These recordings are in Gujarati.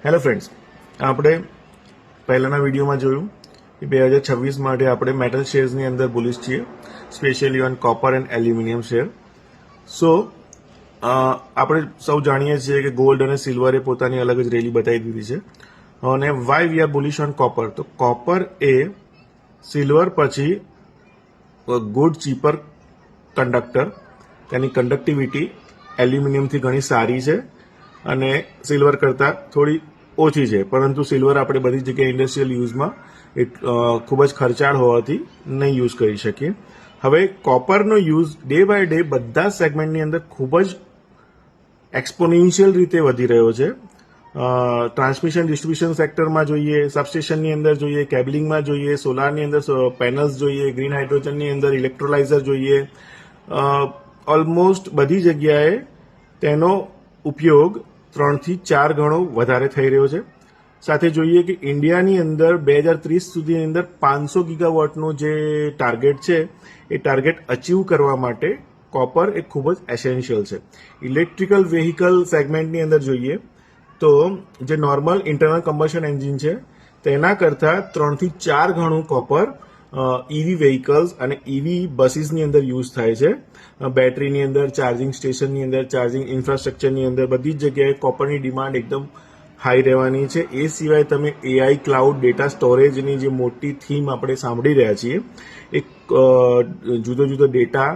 હેલો ફ્રેન્ડ્સ, આપણે પહેલાના વિડીયોમાં જોયું કે 2026 માટે આપણે મેટલ શેર્સની અંદર બુલિશ છીએ, specially on copper and aluminium share. So આપણે સૌ જાણીએ છીએ કે ગોલ્ડ અને સિલ્વરે પોતાની અલગ જ રેલી બતાવી દીધી છે. અને why we are bullish on copper? તો કોપર એ સિલ્વર પછી ગુડ ચીપર કંડક્ટર, તેની કંડક્ટિવિટી એલ્યુમિનિયમથી ઘણી સારી છે અને સિલ્વર કરતાં થોડી ઓછી છે, પરંતુ સિલ્વર આપણે બધી જગ્યાએ ઇન્ડસ્ટ્રીયલ યુઝમાં ખૂબ જ ખર્ચાળ હોવાથી નહીં યુઝ કરી શકીએ. હવે કોપરનો યુઝ ડે બાય ડે બધા સેગમેન્ટની અંદર ખૂબ જ એક્સપોનેન્શિયલ રીતે વધી રહ્યો છે. ટ્રાન્સમિશન ડિસ્ટ્રીબ્યુશન સેક્ટરમાં જોઈએ, સબસ્ટેશનની અંદર જોઈએ, કેબલિંગમાં જોઈએ, સોલારની અંદર પેનલ્સ જોઈએ, ગ્રીન હાઇડ્રોજનની અંદર ઇલેક્ટ્રોલાઇઝર જોઈએ, ઓલમોસ્ટ બધી જગ્યાએ તેનો ઉપયોગ 3 થી 4 ગણો વધારે થઈ રહ્યો છે. સાથે જોઈએ કે ઇન્ડિયાની અંદર 2030 સુધીની અંદર 500 ગીગાવોટનો જે ટાર્ગેટ છે એ ટાર્ગેટ અચીવ કરવા માટે કોપર એ ખૂબ જ એસેન્શિયલ છે. ઇલેક્ટ્રિકલ વેહિકલ સેગમેન્ટની અંદર જોઈએ તો જે નોર્મલ ઇન્ટરનલ કમ્બશન એન્જિન છે તેના કરતાં 3 થી 4 ગણું કોપર ઈવી વેહિકલ્સ અને ઈવી બસીસની અંદર યુઝ થાય છે. બેટરીની અંદર, ચાર્જિંગ સ્ટેશનની અંદર, ચાર્જિંગ ઇન્ફ્રાસ્ટ્રક્ચરની અંદર બધી જ જગ્યાએ કોપરની ડિમાન્ડ એકદમ હાઈ રહેવાની છે. એ સિવાય તમે એઆઈ, ક્લાઉડ, ડેટા સ્ટોરેજની જે મોટી થીમ આપણે સાંભળી રહ્યા છીએ, એક જુદો જુદો ડેટા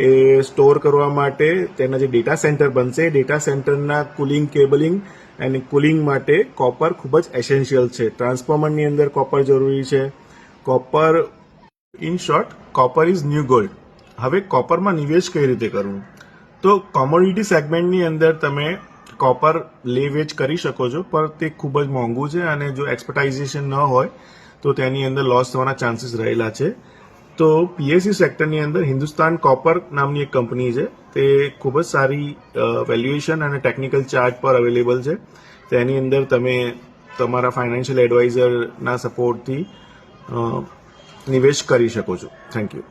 એ સ્ટોર કરવા માટે તેના જે ડેટા સેન્ટર બનશે, ડેટા સેન્ટરના કુલિંગ, કેબલિંગ અને કુલિંગ માટે કોપર ખૂબ જ એસેન્શિયલ છે. ટ્રાન્સફોર્મરની અંદર કોપર જરૂરી છે. Copper, in short, copper is new gold. હવે કોપરમાં નિવેશ કઈ રીતે કરવું? તો કોમોડિટી સેગમેન્ટની અંદર તમે કોપર લે વેચ કરી શકો છો, પણ તે ખૂબ જ મોંઘું છે અને જો એક્સપર્ટાઇઝેશન ન હોય તો તેની અંદર લોસ થવાના ચાન્સીસ રહેલા છે. તો પીએસયુ સેક્ટરની અંદર હિન્દુસ્તાન કોપર નામની એક કંપની છે, તે ખૂબ જ સારી વેલ્યુએશન અને ટેકનિકલ ચાર્ટ પર અવેલેબલ છે. તેની અંદર તમે તમારા ફાઇનાન્શિયલ એડવાઇઝરના સપોર્ટથી નિવેશ કરી શકો છો. Thank you.